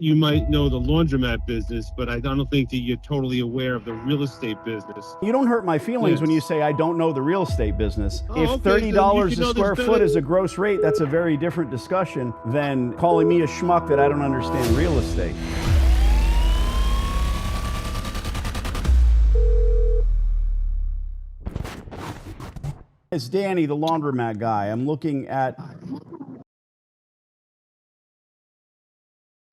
you might know the laundromat business, but I don't think that you're totally aware of the real estate business. You don't hurt my feelings when you Yes. say I don't know the real estate business. Oh, If okay, so you $30 should a know square this foot better. is a gross rate, that's a very different discussion than calling me a schmuck that I don't understand real estate. It's Danny, the laundromat guy. I'm looking at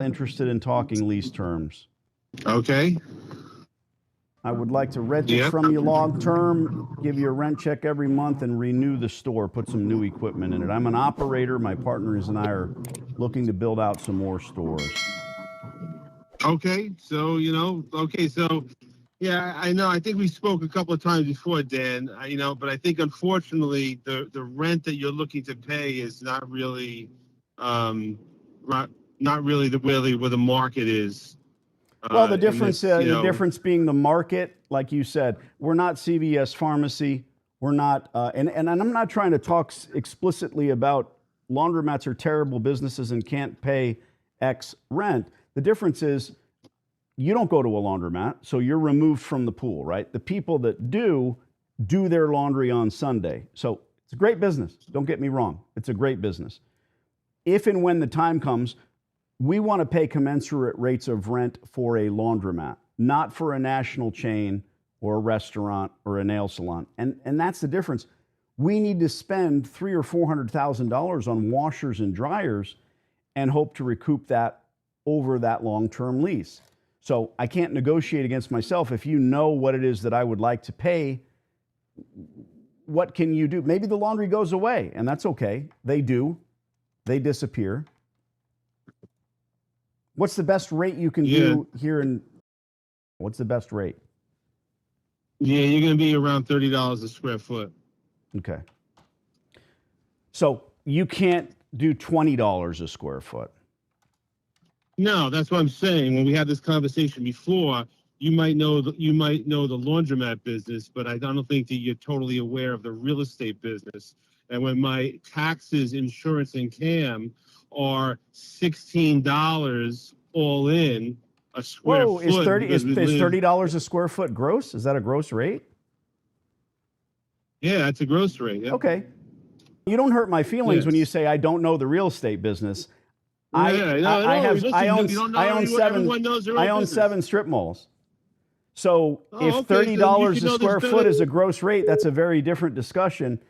interested in talking lease terms. Okay. I would like to rent it Yep. from you long term, give you a rent check every month, and renew the store, put some new equipment in it. I'm an operator. My partners and I are looking to build out some more stores. Okay. So, yeah, I know. I think we spoke a couple of times before, Dan, but I think unfortunately the rent that you're looking to pay is not really, not really where the market is. Well, the difference being the market, like you said, we're not CVS Pharmacy. We're not, and I'm not trying to talk explicitly about laundromats are terrible businesses and can't pay X rent. The difference is you don't go to a laundromat, so you're removed from the pool, right? The people that do their laundry on Sunday. So it's a great business. Don't get me wrong. It's a great business. If and when the time comes, we want to pay commensurate rates of rent for a laundromat, not for a national chain or a restaurant or a nail salon. And that's the difference. We need to spend $300,000 or $400,000 on washers and dryers and hope to recoup that over that long-term lease. So I can't negotiate against myself. If you know what it is that I would like to pay, what can you do? Maybe the laundry goes away, and that's okay. They do. They disappear. What's the best rate you can do here what's the best rate? Yeah, you're going to be around $30 a square foot. Okay. So you can't do $20 a square foot. No, that's what I'm saying. When we had this conversation before, you might know the laundromat business, but I don't think that you're totally aware of the real estate business. And when my taxes, insurance, and CAM are $16 all in a square foot. Is $30 a square foot gross? Is that a gross rate? Yeah, that's a gross rate. Yeah. Okay. You don't hurt my feelings when you say I don't know the real estate business. I own 7 strip malls. So if $30 a square foot is a gross rate, that's a very different discussion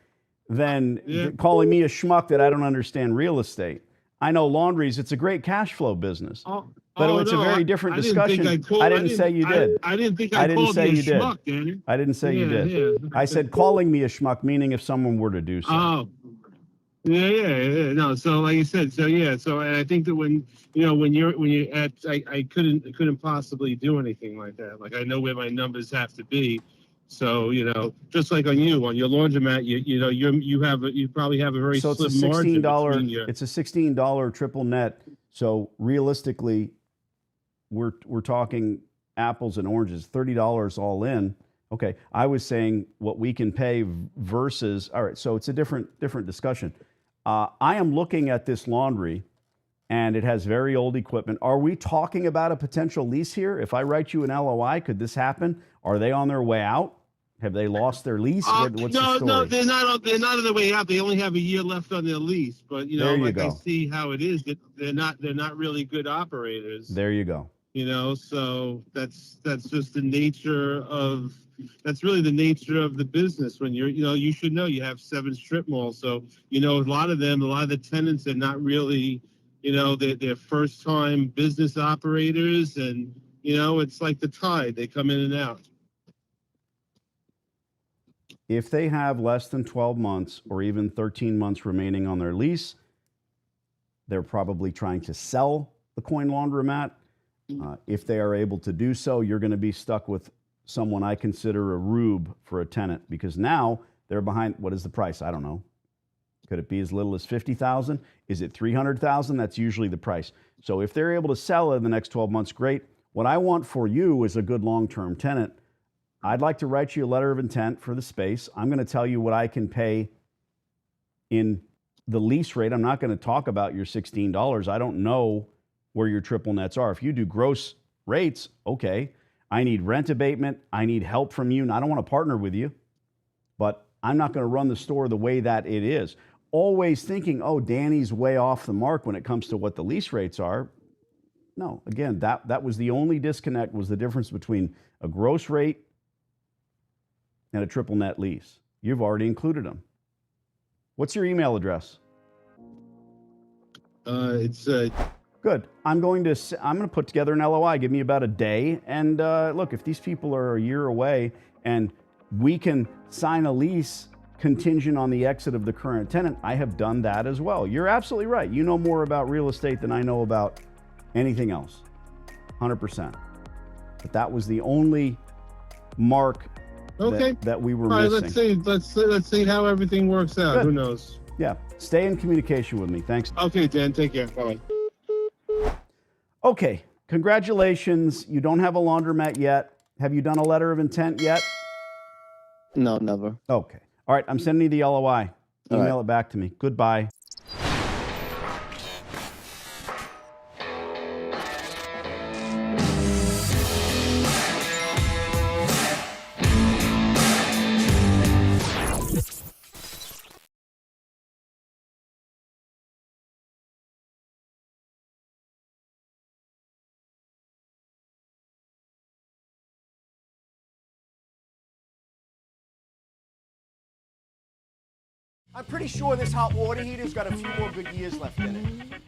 than calling me a schmuck that I don't understand real estate. I know laundries, it's a great cash flow business. But it's a very different discussion. I didn't say you did. I didn't think I called you a schmuck, Danny. I didn't say you did. Yeah. I said calling me a schmuck, meaning if someone were to do so. Oh. Yeah. No, so like you said, and I think that when you're at, I couldn't possibly do anything like that. Like I know where my numbers have to be. So, just like on your laundromat, you probably have a very slim margin between your... It's a $16 triple net. So realistically, we're talking apples and oranges, $30 all in. Okay, I was saying what we can pay versus, all right, so it's a different discussion. I am looking at this laundry, and it has very old equipment. Are we talking about a potential lease here? If I write you an LOI, could this happen? Are they on their way out? Have they lost their lease? What's the story? No, they're not on their way out. They only have a year left on their lease. But I see how it is. That they're not really good operators. There you go. So that's just the nature of. That's really the nature of the business. When you should know you have 7 strip malls. So a lot of the tenants are not really, they're first time business operators, and it's like the tide. They come in and out. If they have less than 12 months or even 13 months remaining on their lease, they're probably trying to sell the coin laundromat. If they are able to do so, you're going to be stuck with someone I consider a rube for a tenant, because now they're behind. What is the price? I don't know. Could it be as little as $50,000? Is it $300,000? That's usually the price. So if they're able to sell it in the next 12 months, great. What I want for you is a good long-term tenant. I'd like to write you a letter of intent for the space. I'm going to tell you what I can pay in the lease rate. I'm not going to talk about your $16. I don't know where your triple nets are. If you do gross rates, okay, I need rent abatement. I need help from you. And I don't want to partner with you, but I'm not going to run the store the way that it is. Always thinking, oh, Danny's way off the mark when it comes to what the lease rates are. No, again, that was the only disconnect, was the difference between a gross rate and a triple net lease. You've already included them. What's your email address? It's Good. I'm going to put together an LOI. Give me about a day. And look, if these people are a year away and we can sign a lease contingent on the exit of the current tenant, I have done that as well. You're absolutely right. You know more about real estate than I know about anything else. 100%. But that was the only mark that we were missing. Let's see how everything works out. Good. Who knows? Yeah. Stay in communication with me. Thanks. Okay, Dan. Take care. Bye. Okay. Congratulations. You don't have a laundromat yet. Have you done a letter of intent yet? No, never. Okay. All right. I'm sending you the LOI. Email it back to me. Goodbye. I'm pretty sure this hot water heater's got a few more good years left in it.